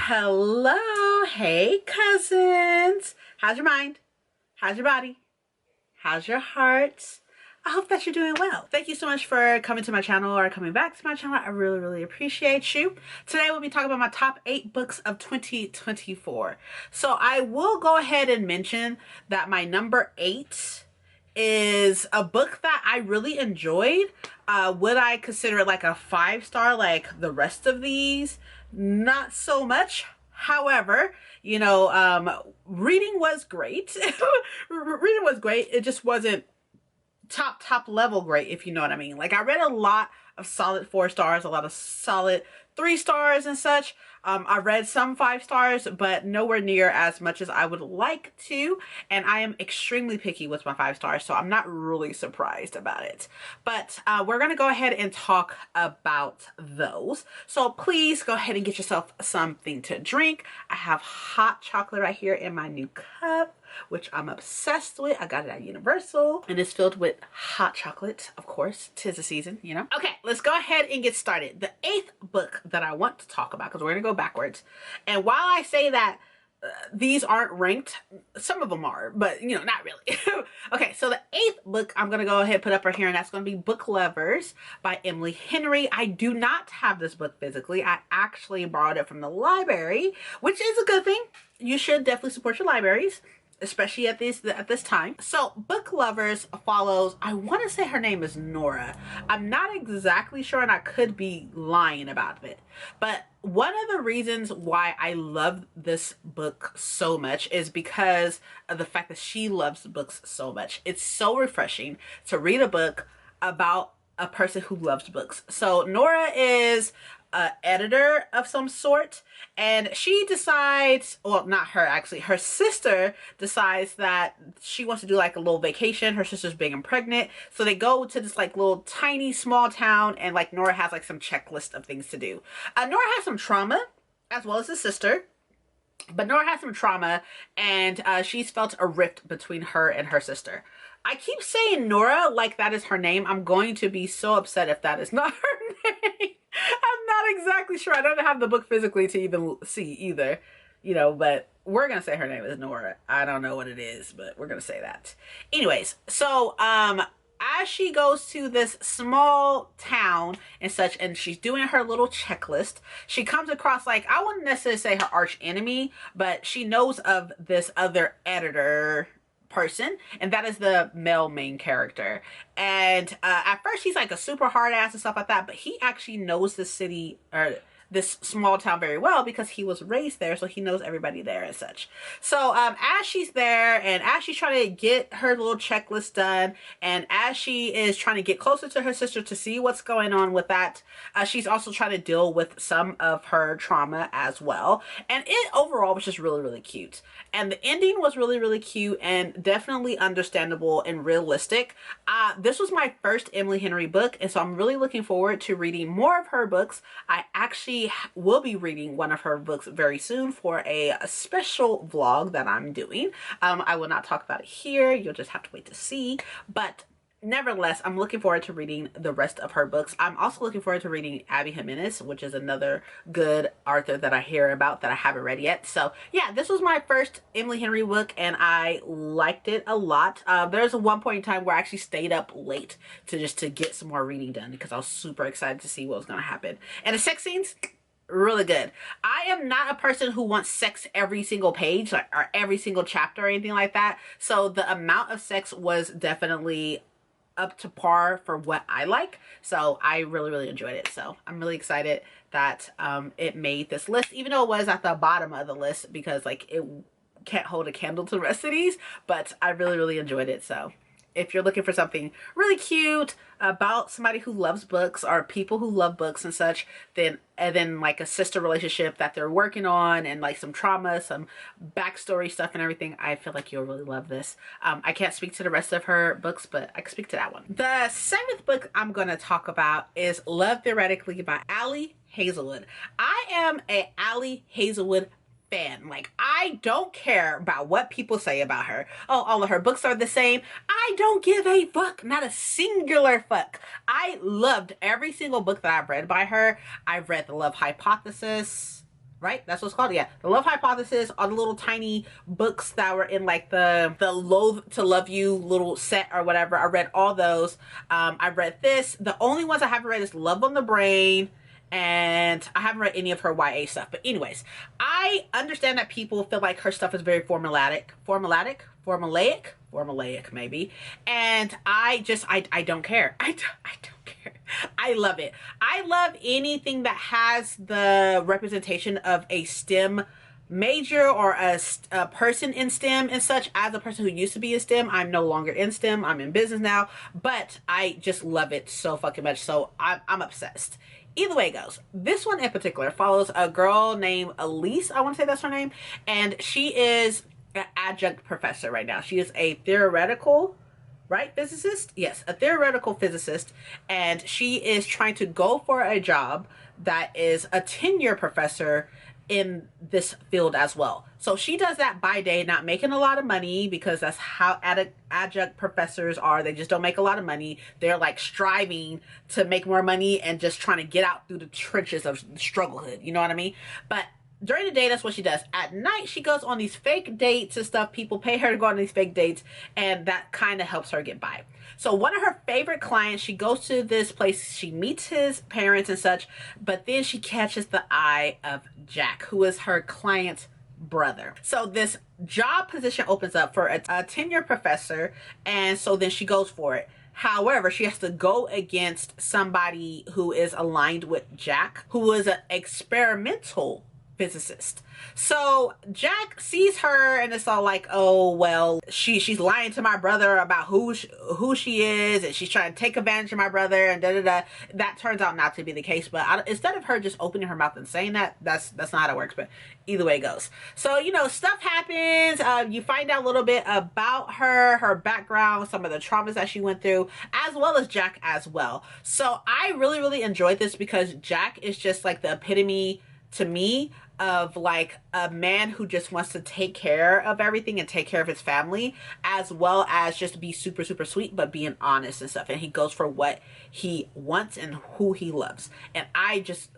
Hello, hey cousins. How's your mind? How's your body? How's your heart? I hope that you're doing well. Thank you so much for coming to my channel or coming back to my channel. I really appreciate you. Today we'll be talking about my top 8 books of 2024. So I will go ahead and mention that my number 8 is a book that I really enjoyed. Would I consider it like a 5-star like the rest of these? Not so much. However, you know, reading was great. Reading was great. It just wasn't top level great, if you know what I mean. Like, I read a lot of solid 4 stars, a lot of solid 3 stars and such. I read some 5 stars, but nowhere near as much as I would like to. And I am extremely picky with my 5 stars, so I'm not really surprised about it. But we're going to go ahead and talk about those. So please go ahead and get yourself something to drink. I have hot chocolate right here in my new cup, which I'm obsessed with. I got it at Universal, and it's filled with hot chocolate. Of course, 'tis the season, you know. Okay, let's go ahead and get started. The 8th book that I want to talk about, because we're gonna go backwards. And while I say that these aren't ranked, some of them are, but you know, not really. Okay, so the 8th book I'm gonna go ahead and put up right here, and that's gonna be Book Lovers by Emily Henry. I do not have this book physically. I actually borrowed it from the library, which is a good thing. You should definitely support your libraries, especially at this time. So Book Lovers follows, I want to say her name is Nora. I'm not exactly sure, and I could be lying about it. But one of the reasons why I love this book so much is because of the fact that she loves books so much. It's so refreshing to read a book about a person who loves books. So Nora is an editor of some sort, and she decides, well, not her actually, her sister decides that she wants to do like a little vacation. Her sister's big and pregnant, so they go to this like little tiny small town, and like Nora has like some checklist of things to do. Nora has some trauma as well as his sister, but Nora has some trauma, and she's felt a rift between her and her sister. I keep saying Nora like that is her name. I'm going to be so upset if that is not her name. I'm not exactly sure. I don't have the book physically to even see either, you know, but we're going to say her name is Nora. I don't know what it is, but we're going to say that. Anyways, so as she goes to this small town and such, and she's doing her little checklist, she comes across, like, I wouldn't necessarily say her arch enemy, but she knows of this other editor person, and that is the male main character. And at first he's like a super hard ass and stuff like that, but he actually knows the city or this small town very well because he was raised there, so he knows everybody there and such. So as she's there, and as she's trying to get her little checklist done, and as she is trying to get closer to her sister to see what's going on with that, she's also trying to deal with some of her trauma as well. And it overall was just really cute. And the ending was really cute and definitely understandable and realistic. This was my first Emily Henry book, and so I'm really looking forward to reading more of her books. I actually will be reading one of her books very soon for a special vlog that I'm doing. I will not talk about it here. You'll just have to wait to see. But nevertheless, I'm looking forward to reading the rest of her books. I'm also looking forward to reading Abby Jimenez, which is another good author that I hear about that I haven't read yet. So yeah, this was my first Emily Henry book, and I liked it a lot. There's a one point in time where I actually stayed up late to get some more reading done because I was super excited to see what was going to happen. And the sex scenes, really good. I am not a person who wants sex every single page, like, or every single chapter or anything like that. So the amount of sex was definitely up to par for what I like. So I really enjoyed it. So I'm really excited that it made this list, even though it was at the bottom of the list, because like it can't hold a candle to the rest of these. But I really enjoyed it. So if you're looking for something really cute about somebody who loves books or people who love books and such, then like a sister relationship that they're working on, and like some trauma, some backstory stuff and everything, I feel like you'll really love this. I can't speak to the rest of her books, but I can speak to that one. The 7th book I'm going to talk about is Love Theoretically by Ali Hazelwood. I am a Ali Hazelwood fan. Like, I don't care about what people say about her. Oh, all of her books are the same. I don't give a fuck. Not a singular fuck. I loved every single book that I've read by her. I've read The Love Hypothesis. right? That's what's called. Yeah, the Love Hypothesis, all the little tiny books that were in like the Loathe to Love You little set or whatever. I read all those. I read this. The only ones I haven't read is Love on the Brain, and I haven't read any of her YA stuff. But anyways, I understand that people feel like her stuff is very formulaic maybe, and I don't care. I don't care. I love it. I love anything that has the representation of a STEM major or a person in STEM and such. As a person who used to be in STEM, I'm no longer in STEM. I'm in business now, but I just love it so fucking much. So I'm obsessed. Either way it goes, this one in particular follows a girl named Elise, I want to say that's her name, and she is an adjunct professor right now. She is a theoretical, right, physicist? Yes, a theoretical physicist, and she is trying to go for a job that is a tenure professor in this field as well. So she does that by day, not making a lot of money, because that's how adjunct professors are. They just don't make a lot of money. They're like striving to make more money and just trying to get out through the trenches of strugglehood. You know what I mean? But during the day, that's what she does. At night, she goes on these fake dates and stuff. People pay her to go on these fake dates, and that kind of helps her get by. So one of her favorite clients, she goes to this place, she meets his parents and such, but then she catches the eye of Jack, who is her client's brother. So this job position opens up for a tenure professor, and so then she goes for it. However, she has to go against somebody who is aligned with Jack, who is an experimental physicist. So Jack sees her and it's all like, oh well, she's lying to my brother about who she is, and she's trying to take advantage of my brother, and that turns out not to be the case. But instead of her just opening her mouth and saying that, that's not how it works. But either way it goes. So stuff happens. You find out a little bit about her background, some of the traumas that she went through, as well as Jack as well. So I really enjoyed this because Jack is just like the epitome to me of like a man who just wants to take care of everything and take care of his family, as well as just be super sweet, but being honest and stuff. And he goes for what he wants and who he loves. And I just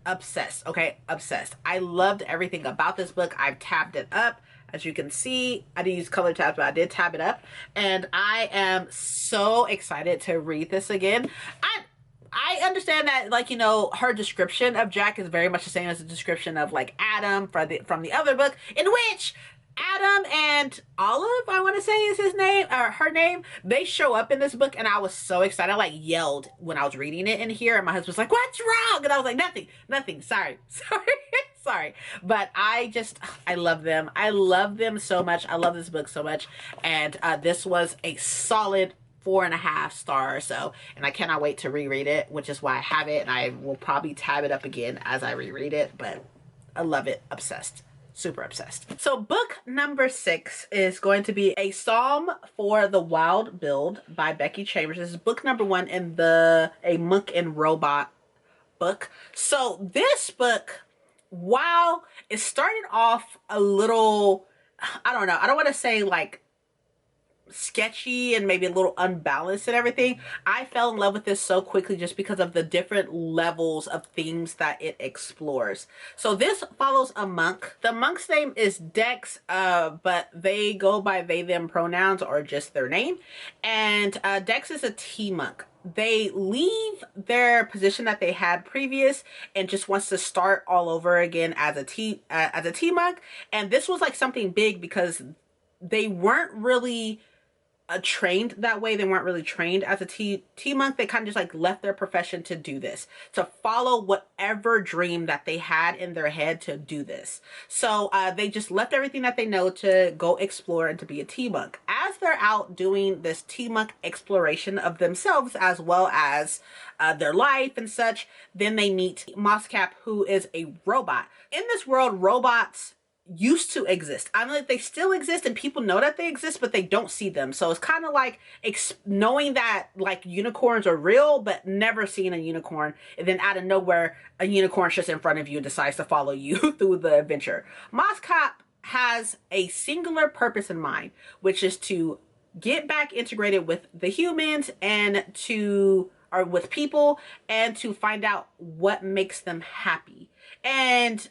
obsessed. Okay, obsessed. I loved everything about this book. I've tabbed it up. As you can see, I didn't use color tabs, but I did tab it up. And I am so excited to read this again. I understand that, like, her description of Jack is very much the same as the description of like Adam from the other book, in which Adam and Olive, I want to say is his name or her name, they show up in this book, and I was so excited. I like yelled when I was reading it in here, and my husband was like, "What's wrong?" And I was like, "Nothing. Sorry." Sorry. But I love them. I love them so much. I love this book so much, and this was a solid 4.5 stars or so, and I cannot wait to reread it, which is why I have it, and I will probably tab it up again as I reread it. But I love it. Obsessed. Super obsessed. So book number 6 is going to be A Psalm for the Wild Build by Becky Chambers. This is book number 1 in the A Monk and Robot book. So this book, while it started off a little, I don't know, I don't want to say like sketchy and maybe a little unbalanced and everything, I fell in love with this so quickly just because of the different levels of themes that it explores. So this follows a monk. The monk's name is Dex, but they go by they them pronouns or just their name, and Dex is a tea monk. They leave their position that they had previous and just wants to start all over again as a tea monk. And this was like something big because they weren't really trained that way. They weren't really trained as a tea monk. They kind of just like left their profession to do this, to follow whatever dream that they had in their head to do this. So they just left everything that they know to go explore and to be a tea monk. As they're out doing this tea monk exploration of themselves as well as their life and such, then they meet Moscap, who is a robot. In this world, robots used to exist. I know that they still exist and people know that they exist, but they don't see them. So it's kind of like knowing that like unicorns are real, but never seeing a unicorn, and then out of nowhere a unicorn's just in front of you and decides to follow you through the adventure. Moscap has a singular purpose in mind, which is to get back integrated with the humans and or with people, and to find out what makes them happy. And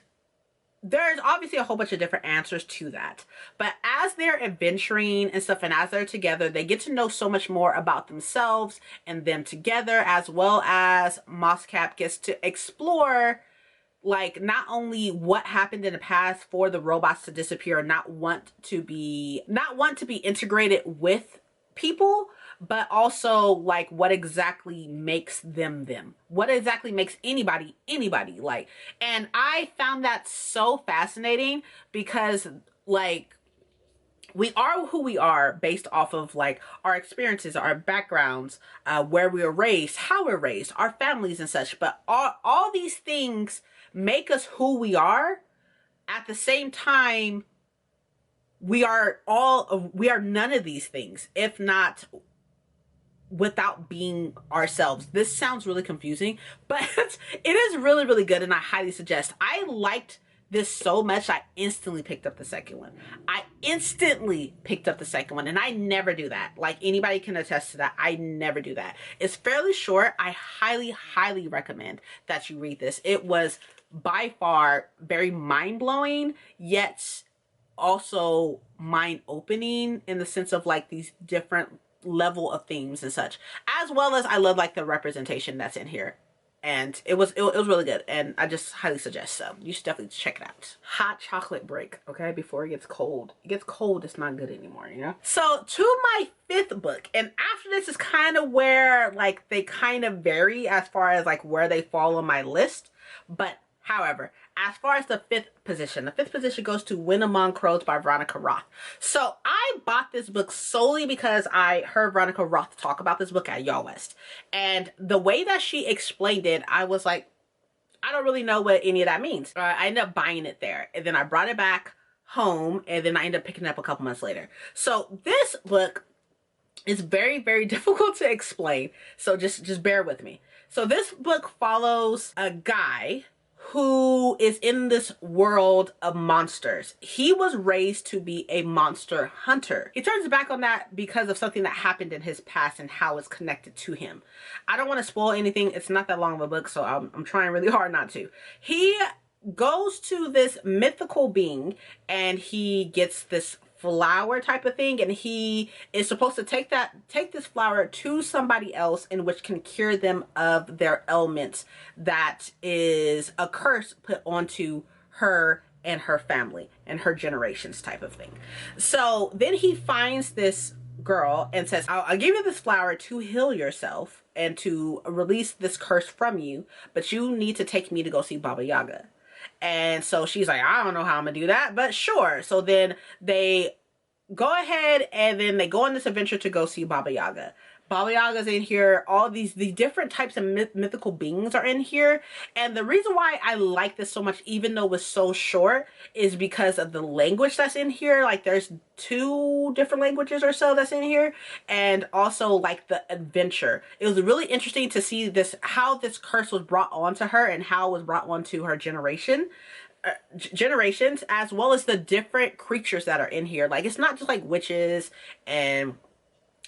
there's obviously a whole bunch of different answers to that. But as they're adventuring and stuff, and as they're together, they get to know so much more about themselves and them together, as well as Moscap gets to explore, like, not only what happened in the past for the robots to disappear, not want to be integrated with people, but also like what exactly makes them them, what exactly makes anybody like. And I found that so fascinating because, like, we are who we are based off of like our experiences, our backgrounds, where we were raised, how we're raised, our families and such. But all these things make us who we are. At the same time, we are none of these things, if not without being ourselves. This sounds really confusing, but it is really, really good, and I highly suggest. I liked this so much, I instantly picked up the second one. And I never do that. Like, anybody can attest to that. I never do that. It's fairly short. I highly, highly recommend that you read this. It was by far very mind-blowing, yet also mind-opening in the sense of like these different level of themes and such, as well as I love like the representation that's in here, and it was really good, and I just highly suggest. So you should definitely check it out. Hot chocolate break, okay, before it gets cold. It gets cold, it's not good anymore, you know. So to my fifth book, and after this is kind of where like they kind of vary as far as like where they fall on my list. But however, as far as the fifth position goes to When Among Crows by Veronica Roth. So I bought this book solely because I heard Veronica Roth talk about this book at Y'all West. And the way that she explained it, I was like, I don't really know what any of that means. I ended up buying it there. And then I brought it back home, and then I ended up picking it up a couple months later. So this book is very, very difficult to explain. So just bear with me. So this book follows a guy who is in this world of monsters. He was raised to be a monster hunter. He turns back on that because of something that happened in his past and how it's connected to him. I don't want to spoil anything. It's not that long of a book, so I'm trying really hard not to. He goes to this mythical being, and he gets this flower type of thing, and he is supposed to take this flower to somebody else, in which can cure them of their ailments. That is a curse put onto her and her family and her generations type of thing. So then he finds this girl and says, I'll give you this flower to heal yourself and to release this curse from you, but you need to take me to go see Baba Yaga. And so she's like, I don't know how I'm gonna do that, but sure. So then they go ahead, and then they go on this adventure to go see Baba Yaga. Baba Yaga's in here. All the different types of mythical beings are in here. And the reason why I like this so much, even though it was so short, is because of the language that's in here. Like, there's 2 different languages or so that's in here. And also like the adventure. It was really interesting to see this, how this curse was brought onto her and how it was brought onto her generations, as well as the different creatures that are in here. Like, it's not just like witches and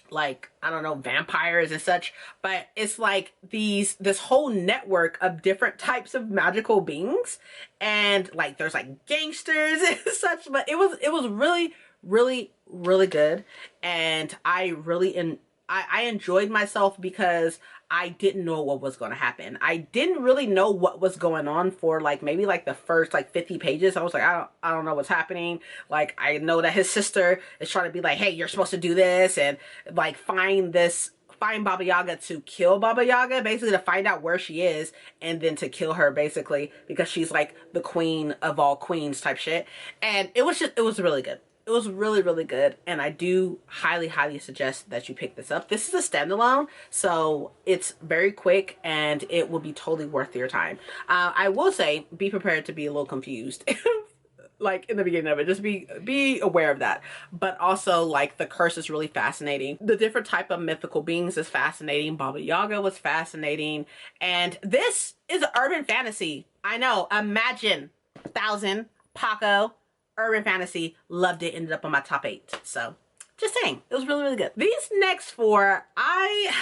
like, I don't know, vampires and such, but it's like this whole network of different types of magical beings, and like there's like gangsters and such. But it was really, really, really good, and I enjoyed myself because I didn't know what was going to happen. I didn't really know what was going on for like maybe like the first like 50 pages. I was like, I don't know what's happening. Like, I know that his sister is trying to be like, hey, you're supposed to do this, and like find Baba Yaga to kill Baba Yaga, basically to find out where she is, and then to kill her, basically, because she's like the queen of all queens type shit. And it was really good. It was really, really good, and I do highly, highly suggest that you pick this up. This is a standalone, so it's very quick, and it will be totally worth your time. I will say, be prepared to be a little confused, like in the beginning of it. Just be aware of that. But also, like, the curse is really fascinating. The different type of mythical beings is fascinating. Baba Yaga was fascinating, and this is urban fantasy. I know. Imagine 1000 Paco. Urban fantasy, loved it, ended up on my top 8. So just saying, it was really, really good. These next 4, I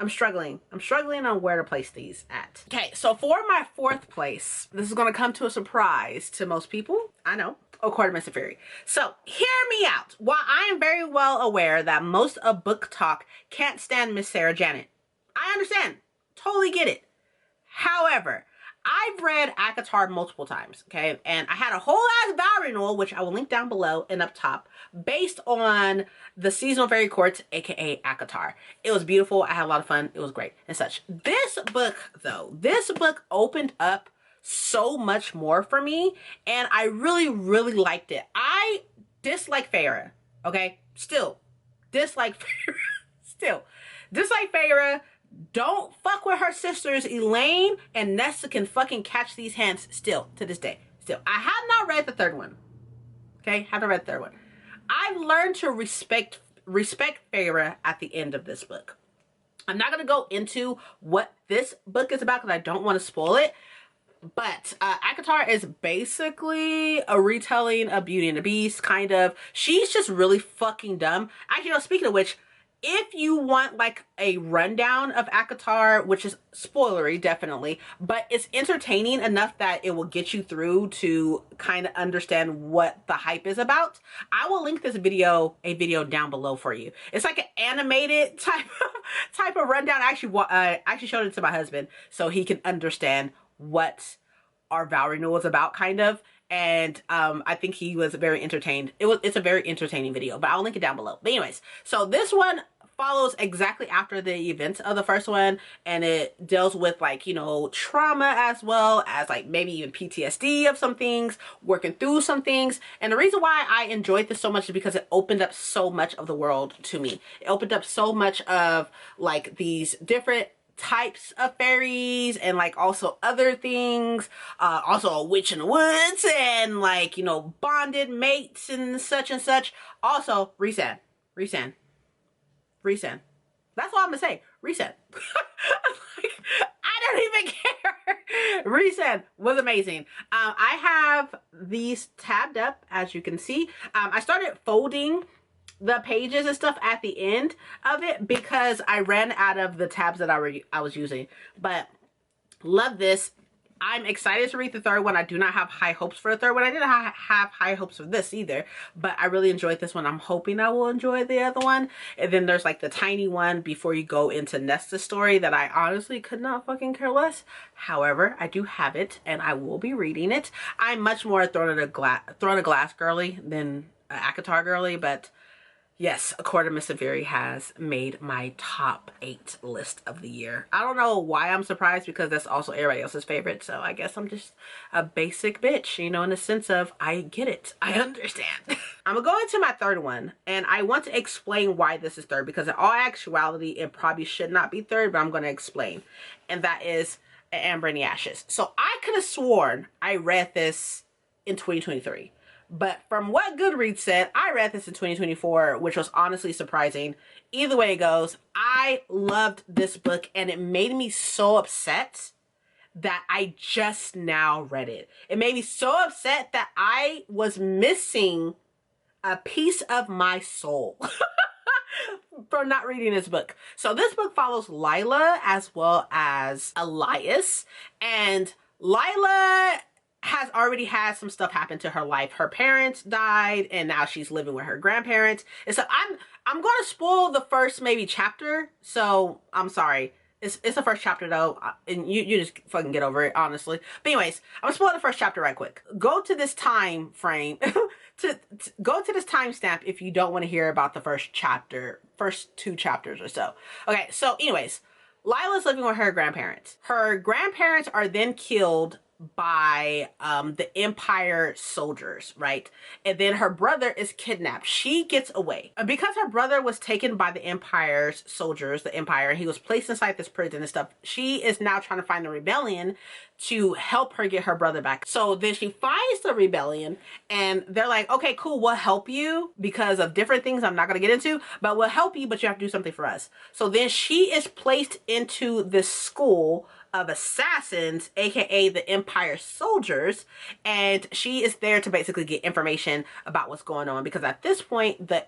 I'm struggling. I'm struggling on where to place these at. Okay, so for my fourth place, this is going to come to a surprise to most people. I know. A Court of Mist and Fury. So hear me out. While I am very well aware that most of Book Talk can't stand Miss Sarah Janet, I understand. Totally get it. However, I've read Acatar multiple times, okay? And I had a whole ass vow renewal, which I will link down below and up top, based on the Seasonal Fairy Courts, aka Acatar. It was beautiful. I had a lot of fun. It was great and such. This book, though, this book opened up so much more for me, and I really, really liked it. I dislike Feyre, okay? Still, dislike Feyre. Still, dislike Feyre. Don't fuck with her sisters. Elaine and Nesta can fucking catch these hands still to this day. Still, I have not read the third one. Okay, have not read the third one. I've learned to respect Feyre at the end of this book. I'm not gonna go into what this book is about because I don't want to spoil it. But Acatar is basically a retelling of Beauty and the Beast, kind of. She's just really fucking dumb. Actually, no, speaking of which, if you want like a rundown of Acatar, which is spoilery, definitely, but it's entertaining enough that it will get you through to kind of understand what the hype is about, I will link this video, a video down below for you. It's like an animated type of rundown. I actually showed it to my husband so he can understand what our vow renewal is about, kind of. And I think he was very entertained. It's a very entertaining video, but I'll link it down below. But anyways, so this one follows exactly after the events of the first one, and it deals with, like, you know, trauma as well as like maybe even PTSD of some things, working through some things. And the reason why I enjoyed this so much is because it opened up so much of the world to me. It opened up so much of like these different types of fairies and like also other things, also a witch in the woods and like, you know, bonded mates and such. Also Rhysand. That's all I'm gonna say. Rhysand. Like, I don't even care. Rhysand was amazing. I have these tabbed up, as you can see. I started folding the pages and stuff at the end of it because I ran out of the tabs that I was using. But love this. I'm excited to read the third one. I do not have high hopes for the third one. I didn't have high hopes for this either, but I really enjoyed this one. I'm hoping I will enjoy the other one. And then there's like the tiny one before you go into Nesta's story that I honestly could not fucking care less. However, I do have it and I will be reading it. I'm much more a Throne of Glass girly than Acatar girly, but yes, A Court of Mist and Fury has made my top 8 list of the year. I don't know why I'm surprised because that's also everybody else's favorite. So I guess I'm just a basic bitch, you know, in the sense of I get it. I understand. I'm gonna go into my third one and I want to explain why this is third because in all actuality, it probably should not be third, but I'm gonna explain. And that is Amber in the Ashes. So I could have sworn I read this in 2023. But from what Goodreads said, I read this in 2024, which was honestly surprising. Either way it goes, I loved this book and it made me so upset that I just now read it. It made me so upset that I was missing a piece of my soul from not reading this book. So this book follows Lila as well as Elias, and Lila has already had some stuff happen to her life. Her parents died and now she's living with her grandparents. And so I'm going to spoil the first maybe chapter. So I'm sorry. It's the first chapter though. And you just fucking get over it, honestly. But anyways, I'm going to spoil the first chapter right quick. Go to this time frame to go to this timestamp if you don't want to hear about the first 2 chapters or so. Okay. So anyways, Lila's living with her grandparents. Her grandparents are then killed by the Empire soldiers, right? And then her brother is kidnapped. She gets away. And because her brother was taken by the Empire's soldiers, the Empire, he was placed inside this prison and stuff, she is now trying to find the rebellion to help her get her brother back. So then she finds the rebellion and they're like, okay, cool, we'll help you because of different things I'm not going to get into, but we'll help you, but you have to do something for us. So then she is placed into this school of assassins, aka the Empire soldiers, and she is there to basically get information about what's going on because at this point the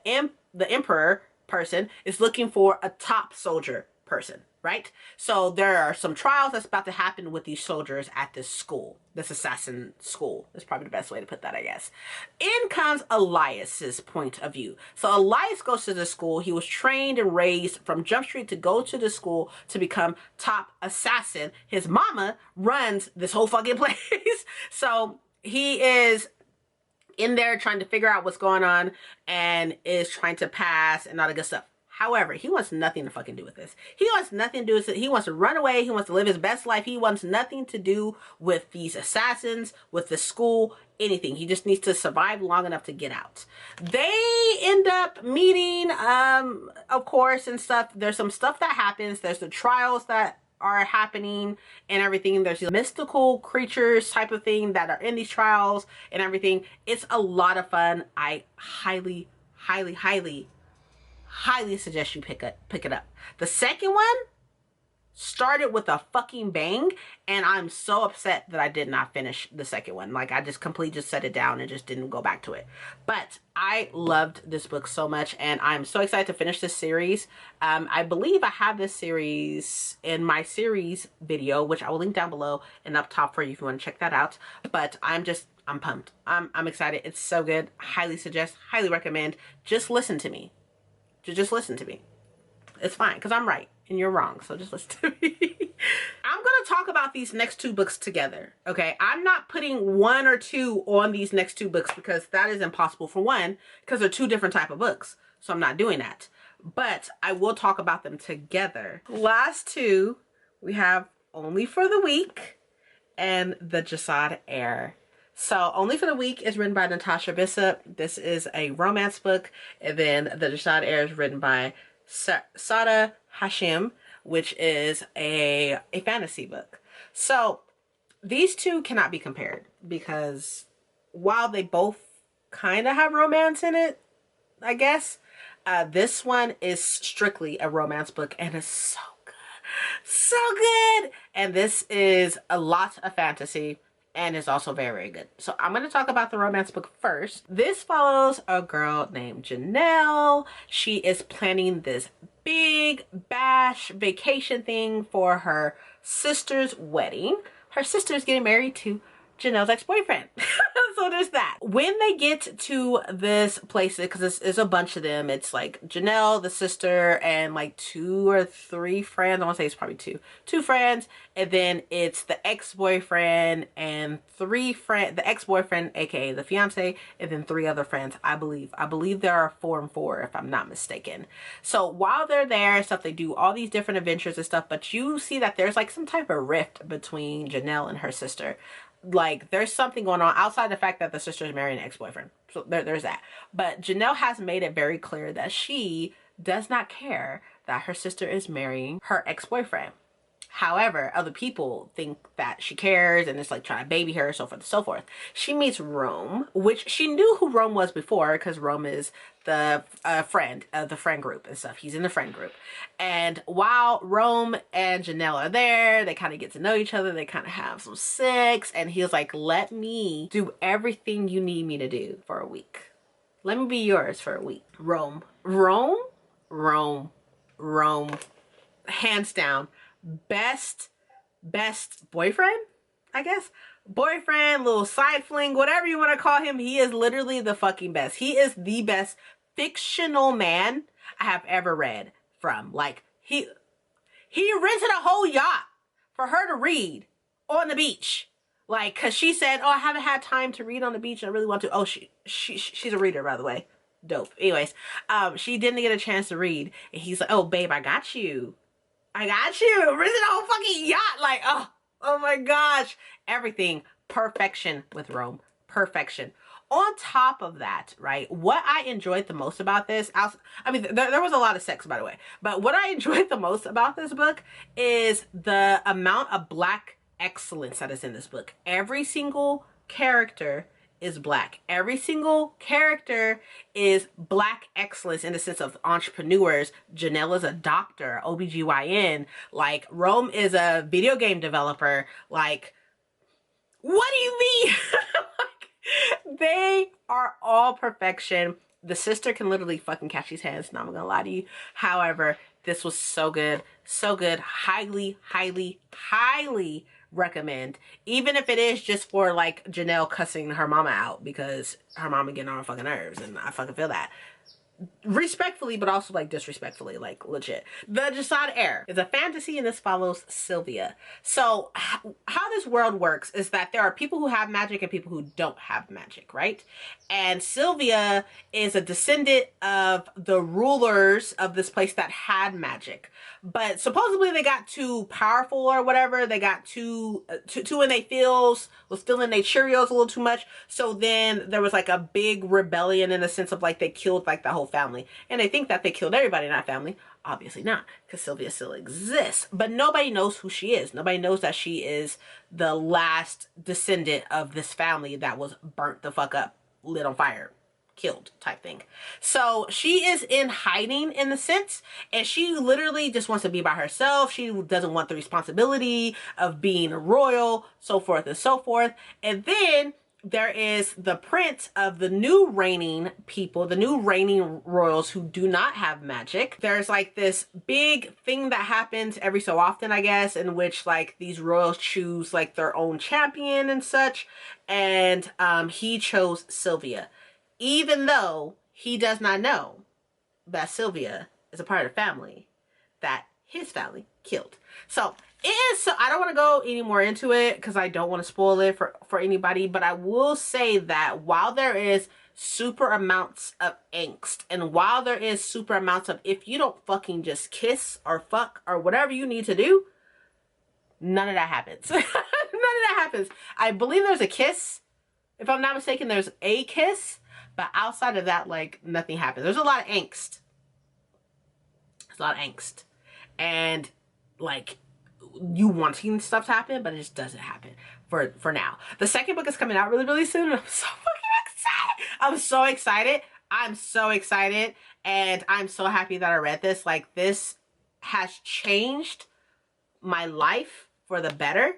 Emperor person is looking for a top soldier person. right? So there are some trials that's about to happen with these soldiers at this school, this assassin school. That's probably the best way to put that, I guess. In comes Elias's point of view. So Elias goes to the school. He was trained and raised from Jump Street to go to the school to become top assassin. His mama runs this whole fucking place. So he is in there trying to figure out what's going on and is trying to pass and all the good stuff. However, he wants nothing to fucking do with this. He wants nothing to do with it. He wants to run away. He wants to live his best life. He wants nothing to do with these assassins, with the school, anything. He just needs to survive long enough to get out. They end up meeting, of course, and stuff. There's some stuff that happens. There's the trials that are happening and everything. There's these mystical creatures type of thing that are in these trials and everything. It's a lot of fun. I highly suggest you pick it up. The second one started with a fucking bang, and I'm so upset that I did not finish the second one. Like, I just completely just set it down and just didn't go back to it. But I loved this book so much, and I'm so excited to finish this series. I believe I have this series in my series video, which I will link down below and up top for you if you want to check that out. But I'm pumped. I'm excited. It's so good. Highly suggest, highly recommend. Just listen to me. Just listen to me. It's fine, because I'm right and you're wrong, so just listen to me. I'm gonna talk about these next two books together, okay? I'm not putting one or two on these next two books because that is impossible, for one, because they're two different type of books, so I'm not doing that. But I will talk about them together. Last two, we have Only for the Week and The Jasad Heir. So Only for the Week is written by Natasha Bishop. This is a romance book. And then The Jasad Heir is written by Sada Hashim, which is a fantasy book. So these two cannot be compared because while they both kind of have romance in it, I guess, this one is strictly a romance book and it's so good. So good! And this is a lot of fantasy. And it's also very, very good. So I'm going to talk about the romance book first. This follows a girl named Janelle. She is planning this big bash vacation thing for her sister's wedding. Her sister is getting married to Janelle's ex-boyfriend. So there's that. When they get to this place, because it's a bunch of them, it's like Janelle, the sister, and like 2 or 3 friends. I want to say it's probably two friends, and then it's the ex-boyfriend and 3 friends, the ex-boyfriend aka the fiance, and then 3 other friends. I believe there are 4 and 4 if I'm not mistaken. So while they're there and stuff, they do all these different adventures and stuff, but you see that there's like some type of rift between Janelle and her sister. Like, there's something going on outside the fact that the sister is marrying an ex-boyfriend. So there's that. But Janelle has made it very clear that she does not care that her sister is marrying her ex-boyfriend. However, other people think that she cares and it's like trying to baby her, so forth and so forth. She meets Rome, which she knew who Rome was before because Rome is the friend of the friend group and stuff. He's in the friend group. And while Rome and Janelle are there, they kind of get to know each other. They kind of have some sex. And he was like, let me do everything you need me to do for a week. Let me be yours for a week. Rome. Hands down. Best boyfriend, I guess. Boyfriend, little side fling, whatever you want to call him. He is literally the fucking best. He is the best fictional man I have ever read from. Like, he rented a whole yacht for her to read on the beach. Like, cause she said, oh, I haven't had time to read on the beach. I really want to. Oh, she's a reader, by the way. Dope. Anyways, she didn't get a chance to read. And he's like, oh, babe, I got you. Rented a whole fucking yacht. Like, oh my gosh. Everything. Perfection with Rome. Perfection. On top of that, right, what I enjoyed the most about this, I mean, there was a lot of sex, by the way, but what I enjoyed the most about this book is the amount of Black excellence that is in this book. Every single character is Black. Every single character is Black excellence in the sense of entrepreneurs. Janelle is a doctor, OBGYN. Like, Rome is a video game developer. Like, what do you mean? Like, they are all perfection. The sister can literally fucking catch these hands, not gonna lie to you. However, This was so good. So good. Highly, highly, highly recommend. Even if it is just for like Janelle cussing her mama out because her mama getting on her fucking nerves, and I fucking feel that. Respectfully, but also like disrespectfully, like legit. The Jasad Heir is a fantasy, and this follows Sylvia. So how this world works is that there are people who have magic and people who don't have magic, right? And Sylvia is a descendant of the rulers of this place that had magic, but supposedly they got too powerful or whatever. They got too in their feels, was feeling their Cheerios a little too much. So then there was like a big rebellion in the sense of like they killed like the whole family, and they think that they killed everybody in that family. Obviously not, because Sylvia still exists, but nobody knows who she is. Nobody knows that she is the last descendant of this family that was burnt the fuck up, lit on fire, killed type thing. So she is in hiding in the sense, and she literally just wants to be by herself. She doesn't want the responsibility of being a royal, so forth and so forth. And then there is the prince of the new reigning people, the new reigning royals who do not have magic. There's like this big thing that happens every so often, I guess, in which like these royals choose like their own champion and such. And he chose Sylvia, even though he does not know that Sylvia is a part of the family that his family killed. So it is, so I don't want to go any more into it because I don't want to spoil it for anybody, but I will say that while there is super amounts of angst, and while there is super amounts of if you don't fucking just kiss or fuck or whatever you need to do, none of that happens. None of that happens. I believe there's a kiss. If I'm not mistaken, there's a kiss, but outside of that, like, nothing happens. There's a lot of angst. There's a lot of angst. And like, you wanting stuff to happen, but it just doesn't happen for now. The second book is coming out really, really soon, and I'm so fucking excited. I'm so excited. I'm so excited. And I'm so happy that I read this. Like, this has changed my life for the better.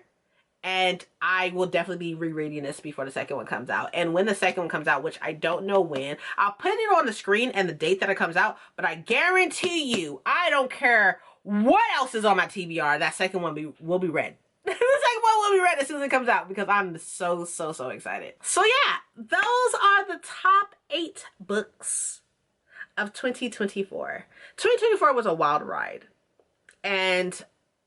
And I will definitely be rereading this before the second one comes out. And when the second one comes out, which I don't know when, I'll put it on the screen and the date that it comes out. But I guarantee you, I don't care what else is on my TBR, that second one will be read. The second one will be read as soon as it comes out, because I'm so excited. So yeah, those are the top 8 books of 2024. 2024 was a wild ride. And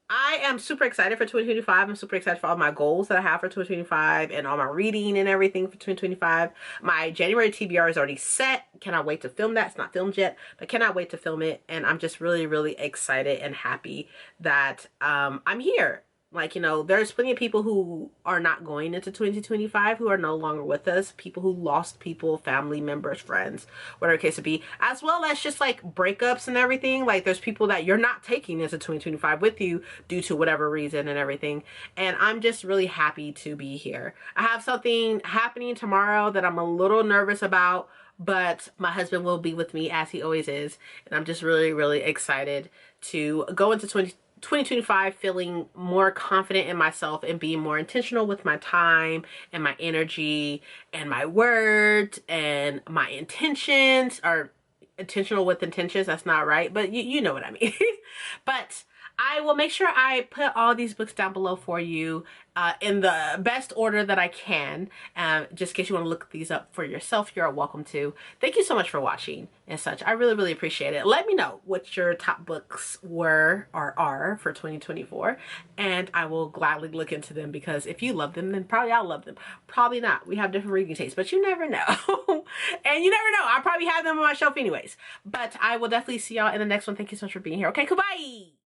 I am super excited for 2025. I'm super excited for all my goals that I have for 2025 and all my reading and everything for 2025. My January TBR is already set. Cannot wait to film that. It's not filmed yet, but cannot wait to film it. And I'm just really excited and happy that I'm here. Like, you know, there's plenty of people who are not going into 2025 who are no longer with us. People who lost people, family members, friends, whatever the case would be. As well as just like breakups and everything. Like, there's people that you're not taking into 2025 with you due to whatever reason and everything. And I'm just really happy to be here. I have something happening tomorrow that I'm a little nervous about, but my husband will be with me as he always is. And I'm just really excited to go into 2025 feeling more confident in myself and being more intentional with my time and my energy and my words and my intentions, or intentional with intentions. That's not right, but you know what I mean. But I will make sure I put all these books down below for you in the best order that I can. Just in case you want to look these up for yourself, you're welcome to. Thank you so much for watching and such. I really appreciate it. Let me know what your top books were or are for 2024, and I will gladly look into them, because if you love them, then probably I'll love them. Probably not. We have different reading tastes, but you never know. And you never know. I'll probably have them on my shelf anyways. But I will definitely see y'all in the next one. Thank you so much for being here. Okay, goodbye.